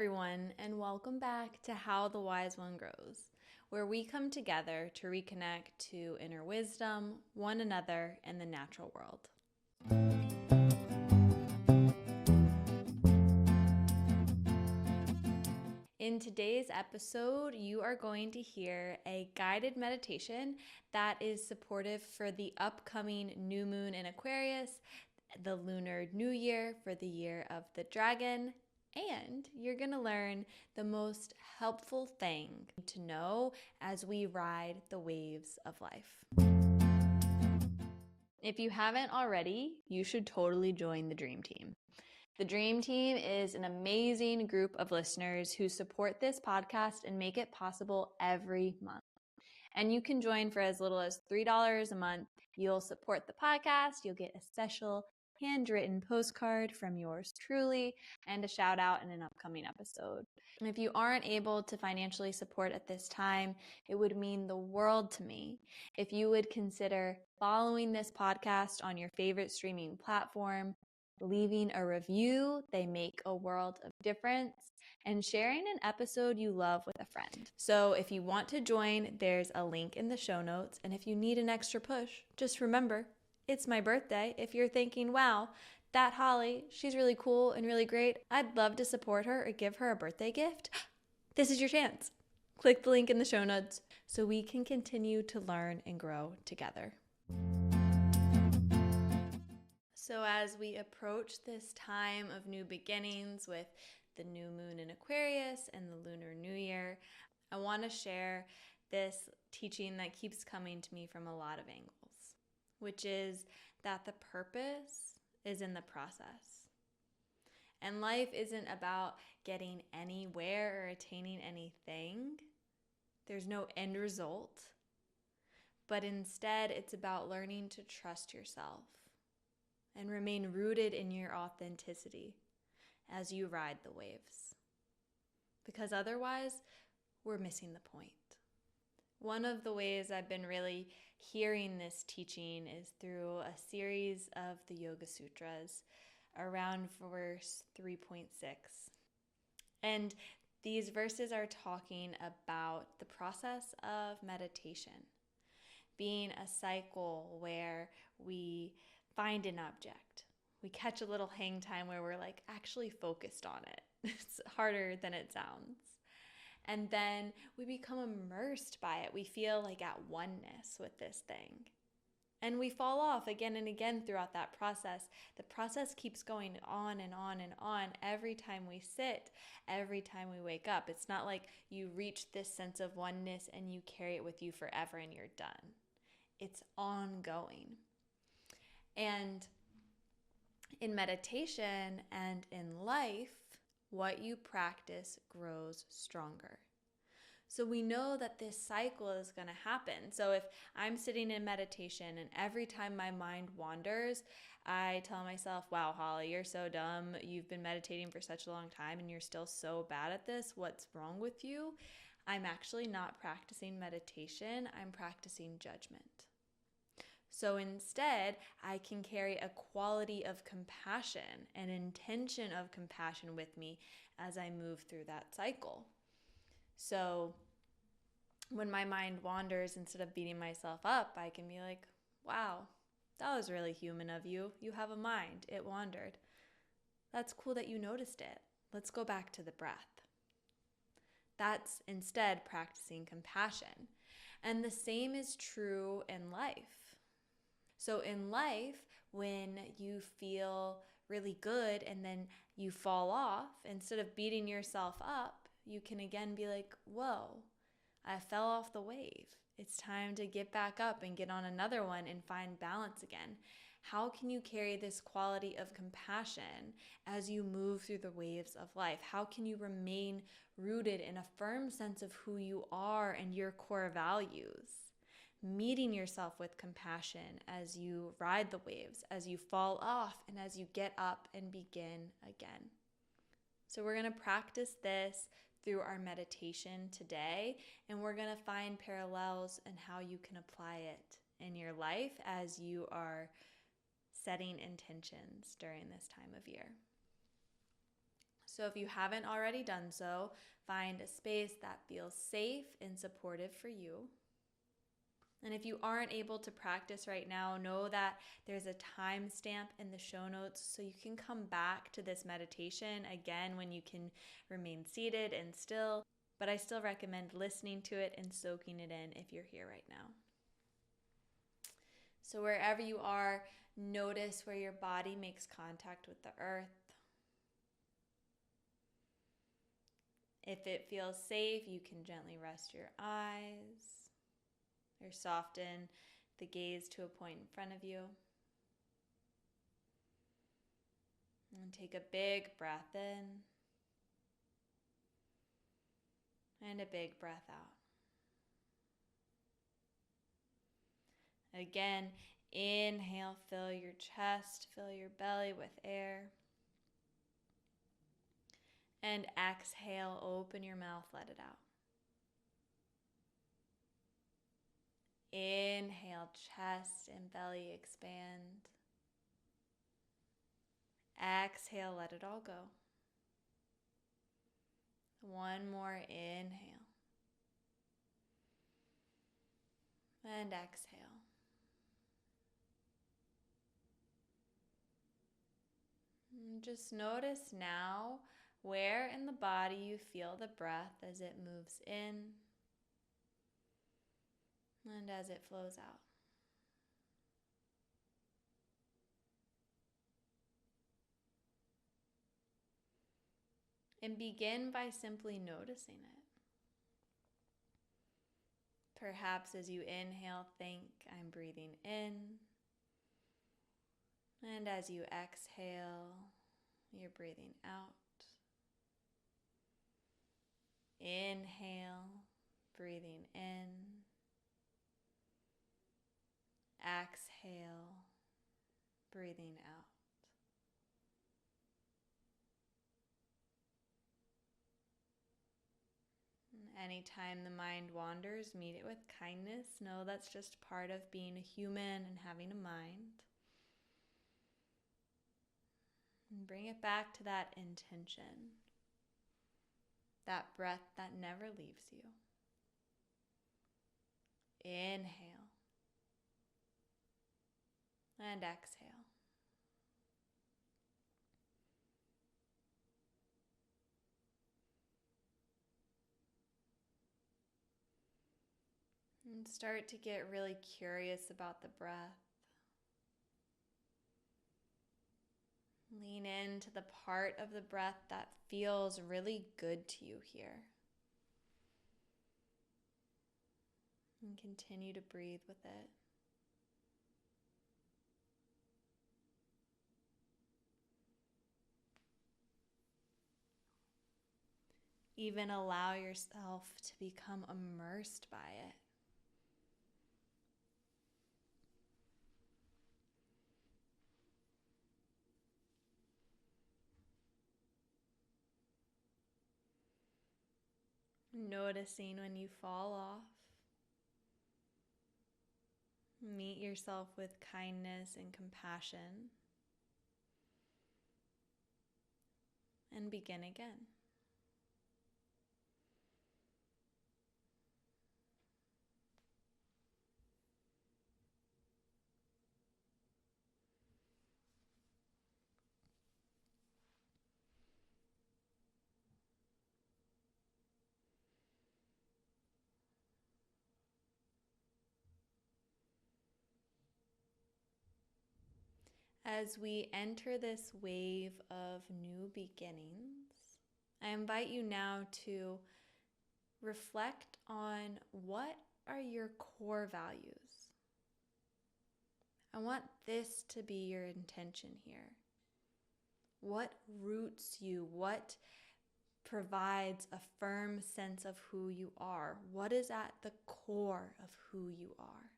everyone, and welcome back to How the Wise One Grows, where we come together to reconnect to inner wisdom, one another, and the natural world. In today's episode, you are going to hear a guided meditation that is supportive for the upcoming new moon in Aquarius, the Lunar New Year for the year of the dragon, and you're going to learn the most helpful thing to know as we ride the waves of life. If you haven't already, you should totally join the Dream Team. The Dream Team is an amazing group of listeners who support this podcast and make it possible every month. And you can join for as little as $3 a month. You'll support the podcast, you'll get a special handwritten postcard from yours truly, and a shout out in an upcoming episode. And if you aren't able to financially support at this time, it would mean the world to me if you would consider following this podcast on your favorite streaming platform, leaving a review. They make a world of difference, and sharing an episode you love with a friend. So if you want to join, there's a link in the show notes. And if you need an extra push, just remember, it's my birthday. If you're thinking, wow, that Holly, she's really cool and really great, I'd love to support her or give her a birthday gift, this is your chance. Click the link in the show notes so we can continue to learn and grow together. So as we approach this time of new beginnings with the new moon in Aquarius and the Lunar New Year, I want to share this teaching that keeps coming to me from a lot of angles, which is that the purpose is in the process. And life isn't about getting anywhere or attaining anything. There's no end result. But instead, it's about learning to trust yourself and remain rooted in your authenticity as you ride the waves. Because otherwise, we're missing the point. One of the ways I've been really hearing this teaching is through a series of the Yoga Sutras around verse 3.6. And these verses are talking about the process of meditation, being a cycle where we find an object. We catch a little hang time where we're like actually focused on it. It's harder than it sounds. And then we become immersed by it. We feel like at oneness with this thing. And we fall off again and again throughout that process. The process keeps going on and on and on every time we sit, every time we wake up. It's not like you reach this sense of oneness and you carry it with you forever and you're done. It's ongoing. And in meditation and in life, what you practice grows stronger. So we know that this cycle is going to happen. So if I'm sitting in meditation and every time my mind wanders, I tell myself, wow, Holly, you're so dumb. You've been meditating for such a long time and you're still so bad at this. What's wrong with you? I'm actually not practicing meditation. I'm practicing judgment. So instead, I can carry a quality of compassion, an intention of compassion with me as I move through that cycle. So when my mind wanders, instead of beating myself up, I can be like, wow, that was really human of you. You have a mind. It wandered. That's cool that you noticed it. Let's go back to the breath. That's instead practicing compassion. And the same is true in life. So in life, when you feel really good and then you fall off, instead of beating yourself up, you can again be like, whoa, I fell off the wave. It's time to get back up and get on another one and find balance again. How can you carry this quality of compassion as you move through the waves of life? How can you remain rooted in a firm sense of who you are and your core values? Meeting yourself with compassion as you ride the waves, as you fall off, and as you get up and begin again. So we're going to practice this through our meditation today, and we're going to find parallels and how you can apply it in your life as you are setting intentions during this time of year. So if you haven't already done so, find a space that feels safe and supportive for you. And if you aren't able to practice right now, know that there's a timestamp in the show notes so you can come back to this meditation again when you can remain seated and still. But I still recommend listening to it and soaking it in if you're here right now. So wherever you are, notice where your body makes contact with the earth. If it feels safe, you can gently rest your eyes or soften the gaze to a point in front of you. And take a big breath in and a big breath out. Again, inhale, fill your chest, fill your belly with air. And exhale, open your mouth, let it out. Inhale, chest and belly expand. Exhale, let it all go. One more inhale. And exhale. And just notice now where in the body you feel the breath as it moves in and as it flows out. And begin by simply noticing it. Perhaps as you inhale, think, I'm breathing in. And as you exhale, you're breathing out. Inhale, breathing in. Exhale, breathing out. Anytime the mind wanders, meet it with kindness. Know that's just part of being a human and having a mind. And bring it back to that intention, that breath that never leaves you. Inhale and exhale. And start to get really curious about the breath. Lean into the part of the breath that feels really good to you here. And continue to breathe with it. Even allow yourself to become immersed by it. Noticing when you fall off. Meet yourself with kindness and compassion. And begin again. As we enter this wave of new beginnings, I invite you now to reflect on what are your core values. I want this to be your intention here. What roots you? What provides a firm sense of who you are? What is at the core of who you are?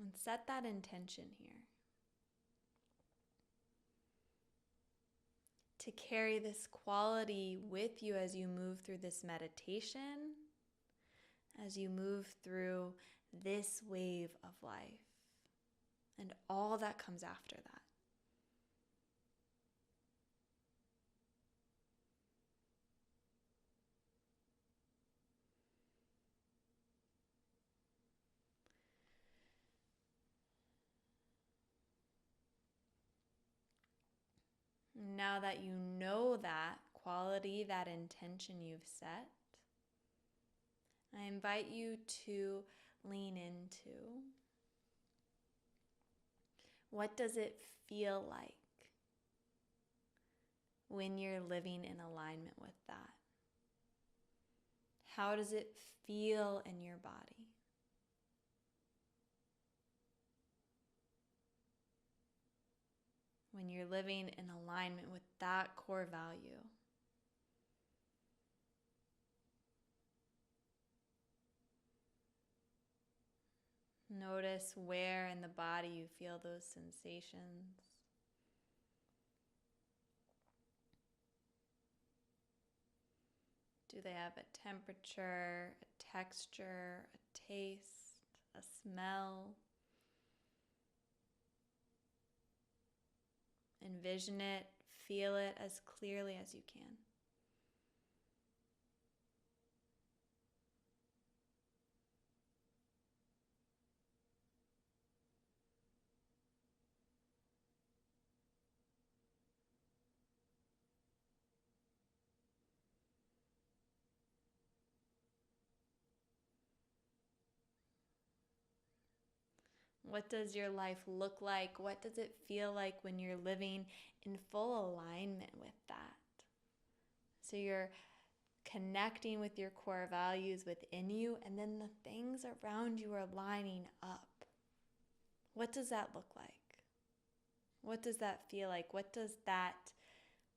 And set that intention here. To carry this quality with you as you move through this meditation, as you move through this wave of life. and all that comes after that. Now that you know that quality, that intention you've set, I invite you to lean into, what does it feel like when you're living in alignment with that? How does it feel in your body? When you're living in alignment with that core value. Notice where in the body you feel those sensations. Do they have a temperature, a texture, a taste, a smell? Envision it, feel it as clearly as you can. What does your life look like? What does it feel like when you're living in full alignment with that? So you're connecting with your core values within you, and then the things around you are lining up. What does that look like? What does that feel like? What does that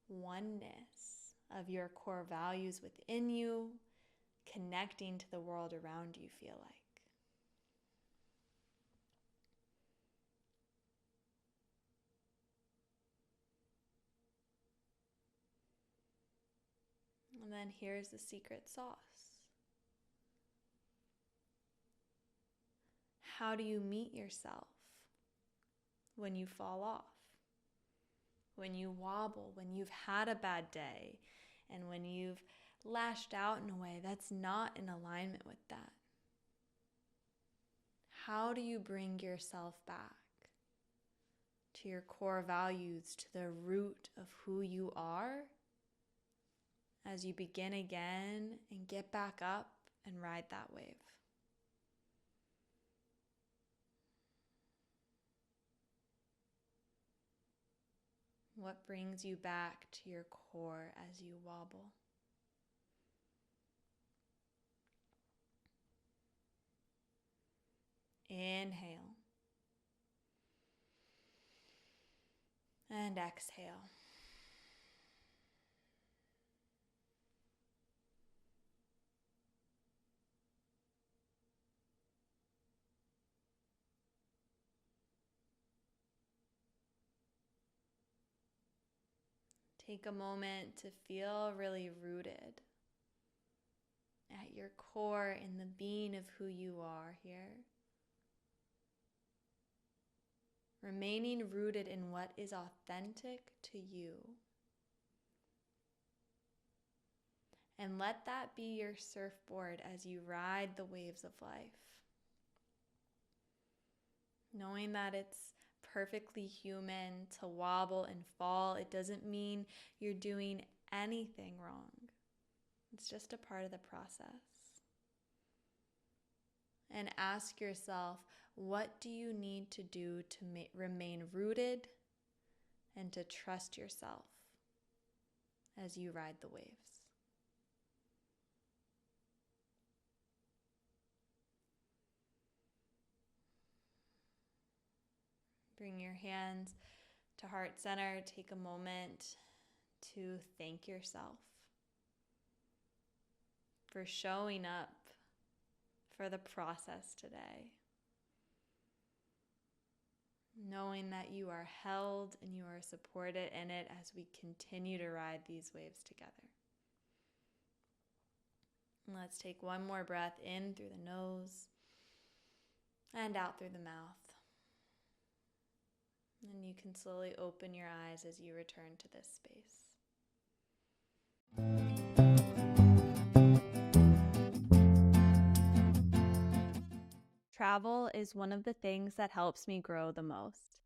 oneness of your core values within you connecting to the world around you feel like? And then here's the secret sauce. How do you meet yourself when you fall off? When you wobble, when you've had a bad day, and when you've lashed out in a way that's not in alignment with that? How do you bring yourself back to your core values, to the root of who you are, as you begin again and get back up and ride that wave? What brings you back to your core as you wobble? Inhale. And exhale. Take a moment to feel really rooted at your core in the being of who you are here. Remaining rooted in what is authentic to you. And let that be your surfboard as you ride the waves of life. Knowing that it's perfectly human to wobble and fall. It doesn't mean you're doing anything wrong. It's just a part of the process. And ask yourself, what do you need to do to remain rooted and to trust yourself as you ride the waves? Bring your hands to heart center. Take a moment to thank yourself for showing up for the process today. Knowing that you are held and you are supported in it as we continue to ride these waves together. And let's take one more breath in through the nose and out through the mouth. And you can slowly open your eyes as you return to this space. Travel is one of the things that helps me grow the most.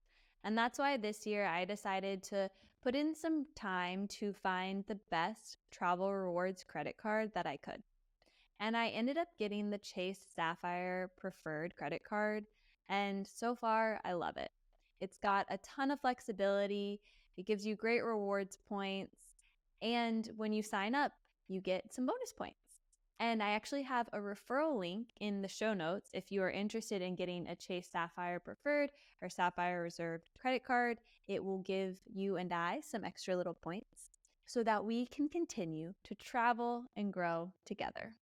And that's why this year I decided to put in some time to find the best travel rewards credit card that I could. And I ended up getting the Chase Sapphire Preferred credit card. And so far, I love it. It's got a ton of flexibility, it gives you great rewards points. And when you sign up, you get some bonus points. And I actually have a referral link in the show notes if you are interested in getting a Chase Sapphire Preferred or Sapphire Reserved credit card. It will give you and I some extra little points so that we can continue to travel and grow together.